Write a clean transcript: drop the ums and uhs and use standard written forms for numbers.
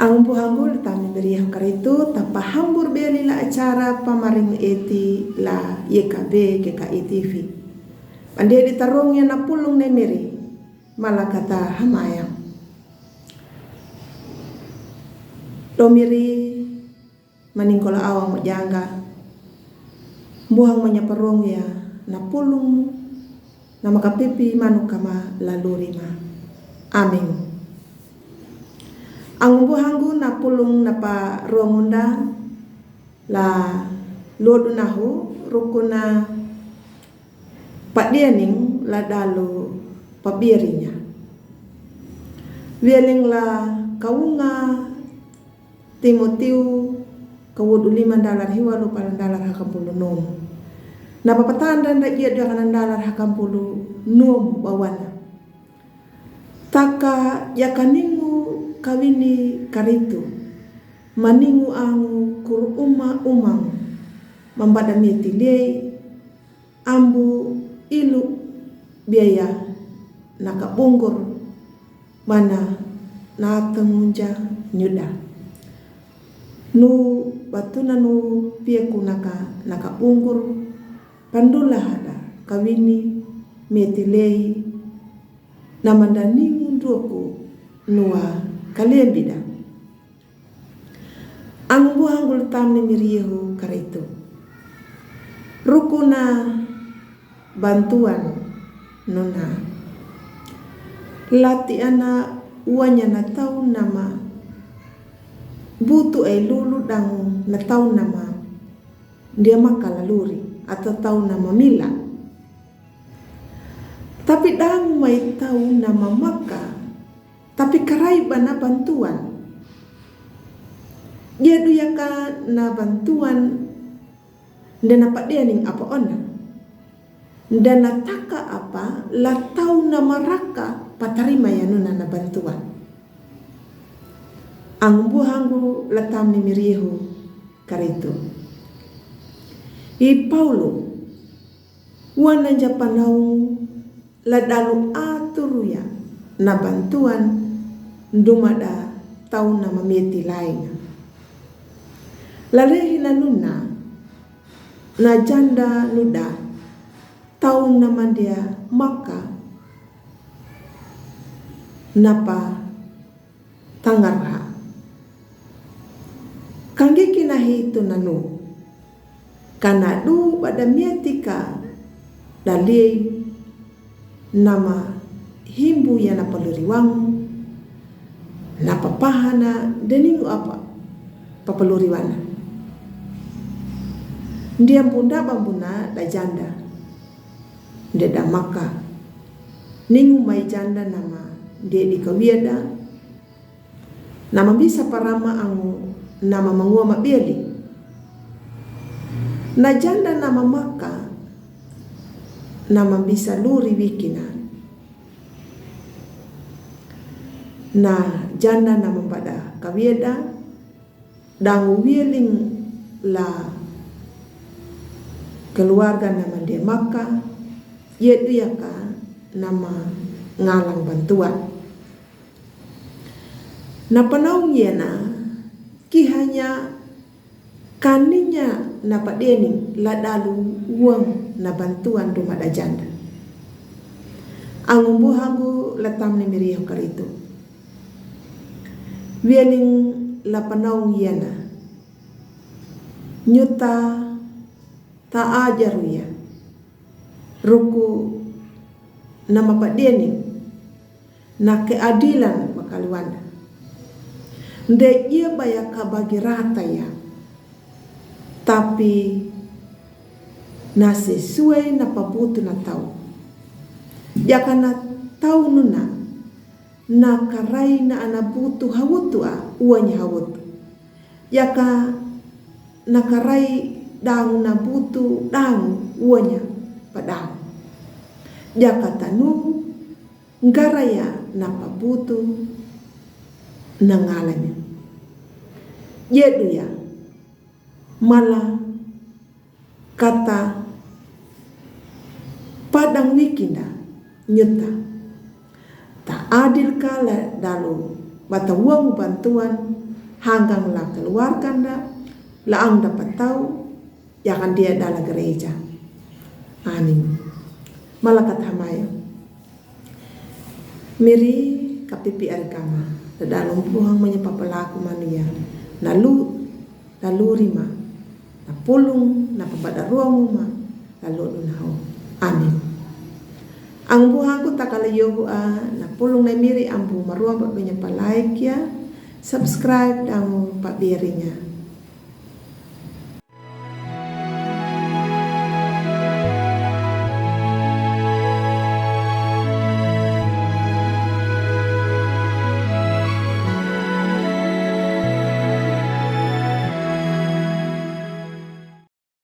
Ang buhanggul tami beriah karitu tapa hambur beli la acara pamaring eti la YKB GKI TV. Pandia ditarungnya na pulung nemiri malah kata hamayang. Domiri maningkola awang mojangga. Buhang menyaparong ya na pulung na makapipi manukama lalurima. Amin. Ang buhanggu na pulung na pa rongunda la lodu nahu rukuna padianing la dalu pabirinya. Wieling la kaunga Timotiu kawudu $5 hiwalu $8 hakampulu nom. Na papatanda na iya $2 hakampulu nom bawana. Taka yakaningu kawini karitu maningu angu kur umang mambada mitilei ambu ilu biaya nakabungkur mana na tengunja nyuda nu batuna nu pieku nakabungkur pandula hada kawini mitilei namandaningu nduku nuwa kalian bida. Ang buhanggul tam ni miriyehu karitu. Rukuna bantuan nona. Lati ana uanya na tau nama. Butu ay lulu dang na tau nama. Dia makalaluri atau tau nama mila. Tapi dang may tau nama maka. Tapi karai bana bantuan. Dia duyaka na bantuan dan apa dia ning apa ona. Dan nataka apa latau na maraka patarima ya nuna na bantuan. Ang buhanggu latam ni mirihu karitu. I Paulo wana japanau ladalu aturuya na bantuan dumada tau na mameti lain. Lalehi na nuna na janda nuda tau na mandia maka napa tangarha. Kangge kinahi itu nanu kanadu pada mietika dalei nama himbu ya na paluriwang na papahana deningu apa papaluriwana dia bunda bambuna da janda dia da maka ningu mai janda nama dia di kawiada nama bisa parama angu nama mangua mabeli na janda nama maka nama bisa luri wikina na janda nama pada kawieda dan wieling la keluarga nama dia maka yaitu yaka nama ngalang bantuan na panaung yena ki hanya kaninya napa dening la dalu uang na bantuan dumada janda ang buhangu latam ni miriyo karitu wieling la panaung yana nyuta ta ajaru ya ruku nama padening na keadilan makaliwana nde ia bayaka bagi rata ya tapi na sesuai na pabutu na tau yakana tau nuna na karai na anabutu hawutu uanya hawutu yaka na karai dang na butu dang uanya padang yaka tanu ngaraya na pabutu nangalanya yedu ya malah kata padang wikinda nyuta tak adil kala dalu bata uang bantuan hanggang la keluarkan da, laang dapat tahu, ya kan dia dalam gereja. Amin. Malakat hamaya. Miri kapipi argama, dalam buhang menyapa pelaku mania, lalu rima, na pulung na pabada ruang uma, lalu lunao. Amin. Ang buhang ko takalayo na pulong na miri ang bumaruang pagkanya pa like ya, subscribe ang pabirinya.